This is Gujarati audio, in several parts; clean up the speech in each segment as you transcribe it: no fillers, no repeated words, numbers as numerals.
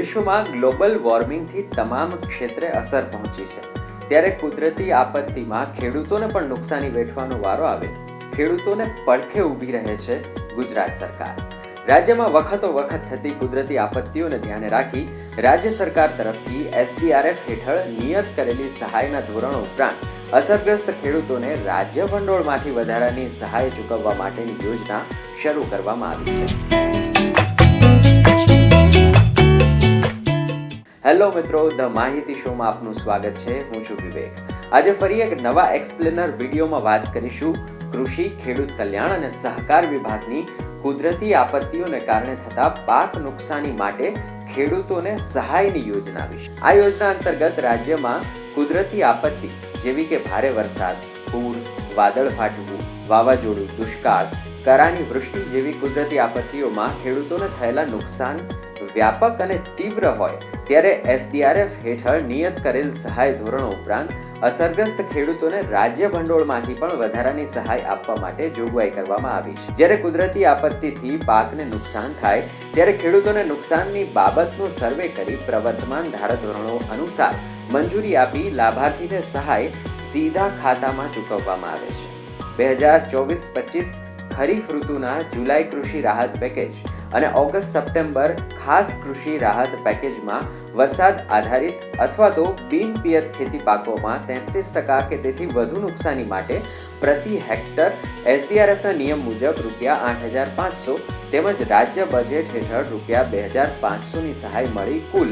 વિશ્વમાં ગ્લોબલ વોર્મિંગથી તમામ ક્ષેત્રે અસર પહોંચી છે, ત્યારે કુદરતી આપત્તિમાં ખેડૂતોને પણ નુકસાની વેઠવાનો વારો આવે. ખેડૂતોને પડખે ઊભી રહે છે ગુજરાત સરકાર. રાજ્યમાં વખતો વખત થતી કુદરતી આપત્તિઓને ધ્યાને રાખી રાજ્ય સરકાર તરફથી SDRF હેઠળ નિયત કરેલી સહાયના ધોરણો ઉપરાંત અસરગ્રસ્ત ખેડૂતોને રાજ્ય ભંડોળમાંથી વધારાની સહાય ચૂકવવા માટેની યોજના શરૂ કરવામાં આવી છે. હેલો મિત્રો, ધ માહિતી શોમાં આપનું સ્વાગત છે. હું છું વિવેક. આજે ફરી એક નવા એક્સપ્લેનર વિડીયોમાં વાત કરીશું કૃષિ, ખેડૂત કલ્યાણ અને સહકાર વિભાગની કુદરતી આપત્તિઓને કારણે થતા પાક નુકસાની માટે ખેડૂતોને સહાયની યોજના વિશે. આ યોજના અંતર્ગત રાજ્યમાં કુદરતી આપત્તિ જેવી કે ભારે વરસાદ, પૂર, વાદળ ફાટવું, વાવાઝોડું, દુષ્કાળ, કરાની વૃષ્ટિ જેવી કુદરતી આપત્તિઓમાં ખેડૂતોને થયેલા નુકસાન વ્યાપક અને તીવ્ર હોય ત્યારે SDRF હેઠળ નિયત કરેલ સહાય ધોરણો ઉપરાંત અસરગ્રસ્ત ખેડૂતોને રાજ્ય ભંડોળમાંથી પણ વધારાની સહાય આપવા માટે જોગવાઈ કરવામાં આવી છે. જ્યારે કુદરતી આપત્તિથી પાકને નુકસાન થાય ત્યારે ખેડૂતોને નુકસાનની બાબતનો સર્વે કરી પ્રવર્તમાન ધારાધોરણો અનુસાર મંજૂરી આપી લાભાર્થીને સહાય સીધા ખાતામાં ચૂકવવામાં આવે છે. 2024-25 ખરીફ ઋતુના જુલાઈ કૃષિ રાહત પેકેજ અને ઓગસ્ટ-સપ્ટેમ્બર ખાસ કૃષિ રાહત પેકેજમાં વરસાદ આધારિત અથવા તો બિન પિયત ખેતી પાકોમાં 33% કે તેથી વધુ નુકસાની માટે પ્રતિ હેક્ટર SDRFના નિયમ મુજબ ₹8,500 તેમજ રાજ્ય બજેટ હેઠળ ₹2,500ની સહાય મળી કુલ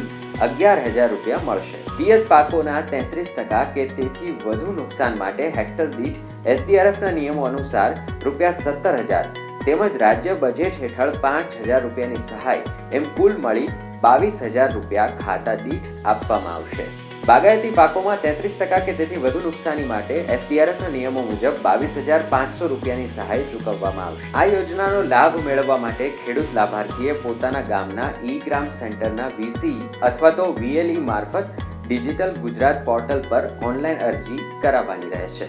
₹11,000 મળશે. પિયત પાકોના 33% કે તેથી વધુ નુકસાન માટે હેક્ટર દીઠ SDRFના નિયમો અનુસાર ₹17,000 તેમજ રાજ્ય બજેટ હેઠળ ₹5,000ની સહાય એમ કુલ મળી ₹22,000 ખાતા દીઠ આપવામાં આવશે. બાગાયતી પાકોમાં 33% કે તેથી વધુ નુકસાની માટે SDRFના નિયમો મુજબ ₹22,500ની સહાય ચૂકવવામાં આવશે. આ યોજનાનો લાભ મેળવવા માટે ખેડૂત લાભાર્થીએ પોતાના ગામના ગ્રામ સેન્ટરના VCE અથવા તો VLE મારફત ડિજિટલ ગુજરાત પોર્ટલ પર ઓનલાઈન અરજી કરાવવાની રહેશે.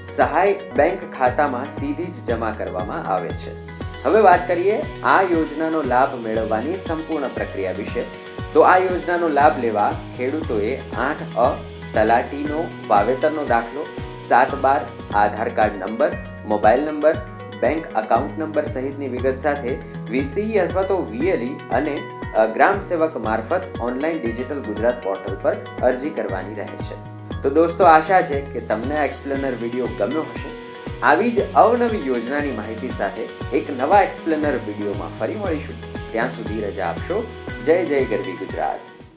સહાય બેંક ખાતામાં સીધી જ જમા કરવામાં આવે છે. હવે વાત કરીએ આ યોજનાનો લાભ મેળવવાની સંપૂર્ણ પ્રક્રિયા વિશે. તો આ યોજનાનો લાભ લેવા ખેડૂતોએ 8A તલાટીનો વાવેતરનો દાખલો, 7/12 Aadhaar card number, mobile number, bank account number સહિતની વિગત સાથે VCE અથવા તો VLE અને ગ્રામ સેવક મારફત ઓનલાઈન ડિજિટલ ગુજરાત પોર્ટલ પર અરજી કરવાની રહે છે. તો દોસ્તો, આશા છે કે તમને આ એક્સપ્લેનર વિડીયો ગમ્યો હશે. આવી જ અવનવી યોજનાની માહિતી સાથે એક નવા એક્સપ્લેનર વિડીયોમાં ફરી મળીશું. ત્યાં સુધી રજા આપશો. જય જય ગરવી ગુજરાત.